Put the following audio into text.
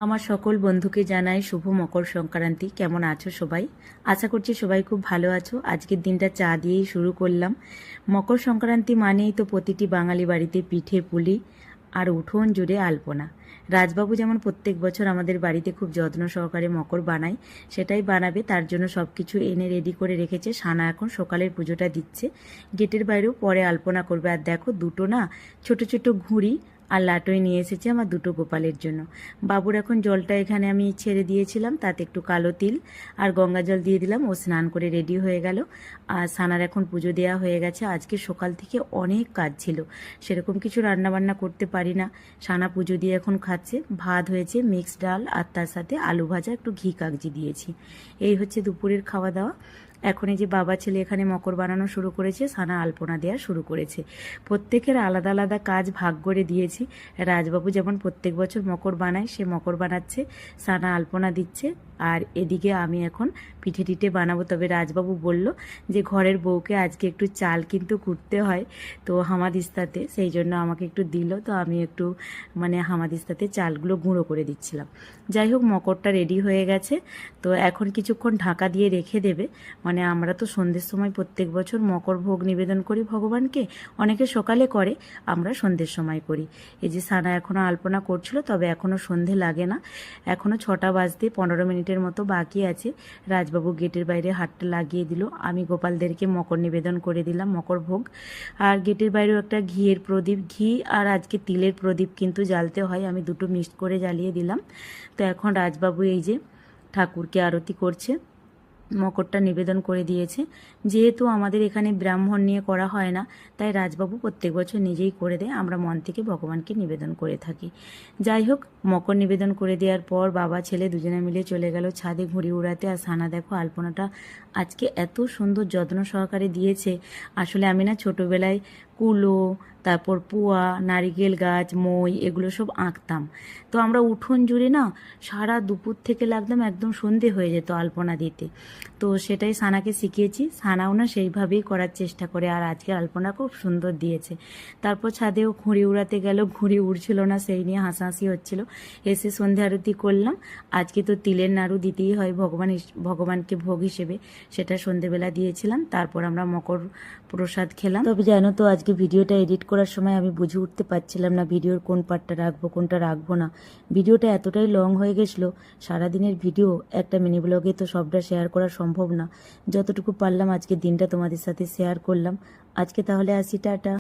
আমার সকল বন্ধুকে জানাই শুভ মকর সংক্রান্তি। কেমন আছো সবাই? আশা করছি সবাই খুব ভালো আছো। আজকের দিনটা চা দিয়েই শুরু করলাম। মকর সংক্রান্তি মানেই তো প্রতিটি বাঙালি বাড়িতে পিঠে পুলি আর উঠোন জুড়ে আলপনা। রাজবাবু যেমন প্রত্যেক বছর আমাদের বাড়িতে খুব যত্ন সহকারে মকর বানায়, সেটাই বানাবে। তার জন্য সব কিছু এনে রেডি করে রেখেছে। সানা এখন সকালের পুজোটা দিচ্ছে, গেটের বাইরেও পরে আলপনা করবে। আর দেখো দুটো না ছোট ছোট ঘুড়ি আর লাটোই নিয়ে এসেছে আমার দুটো গোপালের জন্য। বাবুর এখন জলটা এখানে আমি ছেড়ে দিয়েছিলাম, তাতে একটু কালো তিল আর গঙ্গা জল দিয়ে দিলাম। ও স্নান করে রেডি হয়ে গেল। আর সানার এখন পুজো দেওয়া হয়ে গেছে। আজকে সকাল থেকে অনেক কাজ ছিল, সেরকম কিছু রান্নাবান্না করতে পারি না। সানা পুজো দিয়ে এখন খাচ্ছে। ভাত হয়েছে, মিক্সড ডাল, আর তার সাথে আলু ভাজা, একটু ঘি কাগজি দিয়েছি। এই হচ্ছে দুপুরের খাওয়া দাওয়া। এখন এই যে বাবা ছেলে এখানে মকর বানানো শুরু করেছে, সানা আলপনা দেওয়া শুরু করেছে। প্রত্যেকের আলাদা আলাদা কাজ ভাগ করে দিয়েছি। রাজবাবু যেমন প্রত্যেক বছর মকর বানায়, সে মকর বানাচ্ছে, সানা আলপনা দিচ্ছে। আর এদিকে আমি এখন পিঠে টিঠে বানাবো। তবে রাজবাবু বলল যে ঘরের বউকে আজকে একটু চাল কিন্তু কুটতে হয়, তো হামাদিস্তাতে, সেই জন্য আমাকে একটু দিল। তো আমি একটু হামাদিস্তাতে চালগুলো গুঁড়ো করে দিচ্ছিলাম। যাই হোক, মকরটা রেডি হয়ে গেছে। তো এখন কিছুক্ষণ ঢাকা দিয়ে রেখে দেবে। আমরা তো সন্ধ্যের সময় প্রত্যেক বছর মকর ভোগ নিবেদন করি ভগবানকে। অনেকে সকালে করে, আমরা সন্ধ্যের সময় করি। এই যে সানা এখনও আলপনা করছিল, তবে এখনও সন্ধে লাগে না। এখনও 6টা বাজতে 15 মিনিটের মতো বাকি আছে। রাজবাবু গেটের বাইরে হাতটা লাগিয়ে দিল। আমি গোপালদেরকে মকর নিবেদন করে দিলাম, মকর ভোগ। আর গেটের বাইরেও একটা ঘিয়ের প্রদীপ, ঘি আর আজকে তিলের প্রদীপ কিন্তু জ্বালতে হয়, আমি দুটো মিক্সড করে জ্বালিয়ে দিলাম। তো এখন রাজবাবু এই যে ঠাকুরকে আরতি করছে, মকরটা নিবেদন করে দিয়েছে। যেহেতু আমাদের এখানে ব্রাহ্মণ নিয়ে করা হয় না, তাই রাজবাবু প্রত্যেক বছর নিজেই করে দেয়। আমরা মন থেকে ভগবানকে নিবেদন করে থাকি। যাই হোক, মকর নিবেদন করে দেওয়ার পর বাবা ছেলে দুজনে মিলে চলে গেল ছাদে ঘুড়ি উড়াতে। আর সানা দেখো আলপনাটা আজকে এত সুন্দর যত্ন সহকারে দিয়েছে। আসলে আমি না ছোটোবেলায় কুলো, তারপর পুয়া, নারিকেল গাছ, মই, এগুলো সব আঁকতাম। তো আমরা উঠোন জুড়ে না সারা দুপুর থেকে লাগতাম, একদম সন্ধে হয়ে যেত আলপনা দিতে। তো সেটাই সানাকে শিখিয়েছি। সানাও না সেইভাবেই করার চেষ্টা করে। আর আজকে আলপনা খুব সুন্দর দিয়েছে। তারপর ছাদেও ঘুড়ি উড়াতে গেল, ঘুড়ি উড়ছিল না, সেই নিয়ে হাসাহাসি হচ্ছিল। এসে সন্ধে আরতি করলাম। আজকে তো তিলের নাড়ু দিতেই হয় ভগবানকে ভোগ হিসেবে, সেটা সন্ধেবেলা দিয়েছিলাম। তারপর আমরা মকর প্রসাদ খেলাম। তবে জানো তো, আজকে ভিডিওটা এডিট করার সময় আমি বুঝে উঠতে পারছিলাম না ভিডিওর কোন পার্টটা রাখবো কোনটা রাখবো না। ভিডিওটা এতটাই লং হয়ে গেছিলো। সারাদিনের ভিডিও একটা মিনি ব্লগে তো সবটা শেয়ার করা সম্ভব না। যতটুকু পারলাম আজকের দিনটা তোমাদের সাথে শেয়ার করলাম। আজকে তাহলে আসি, টাটা।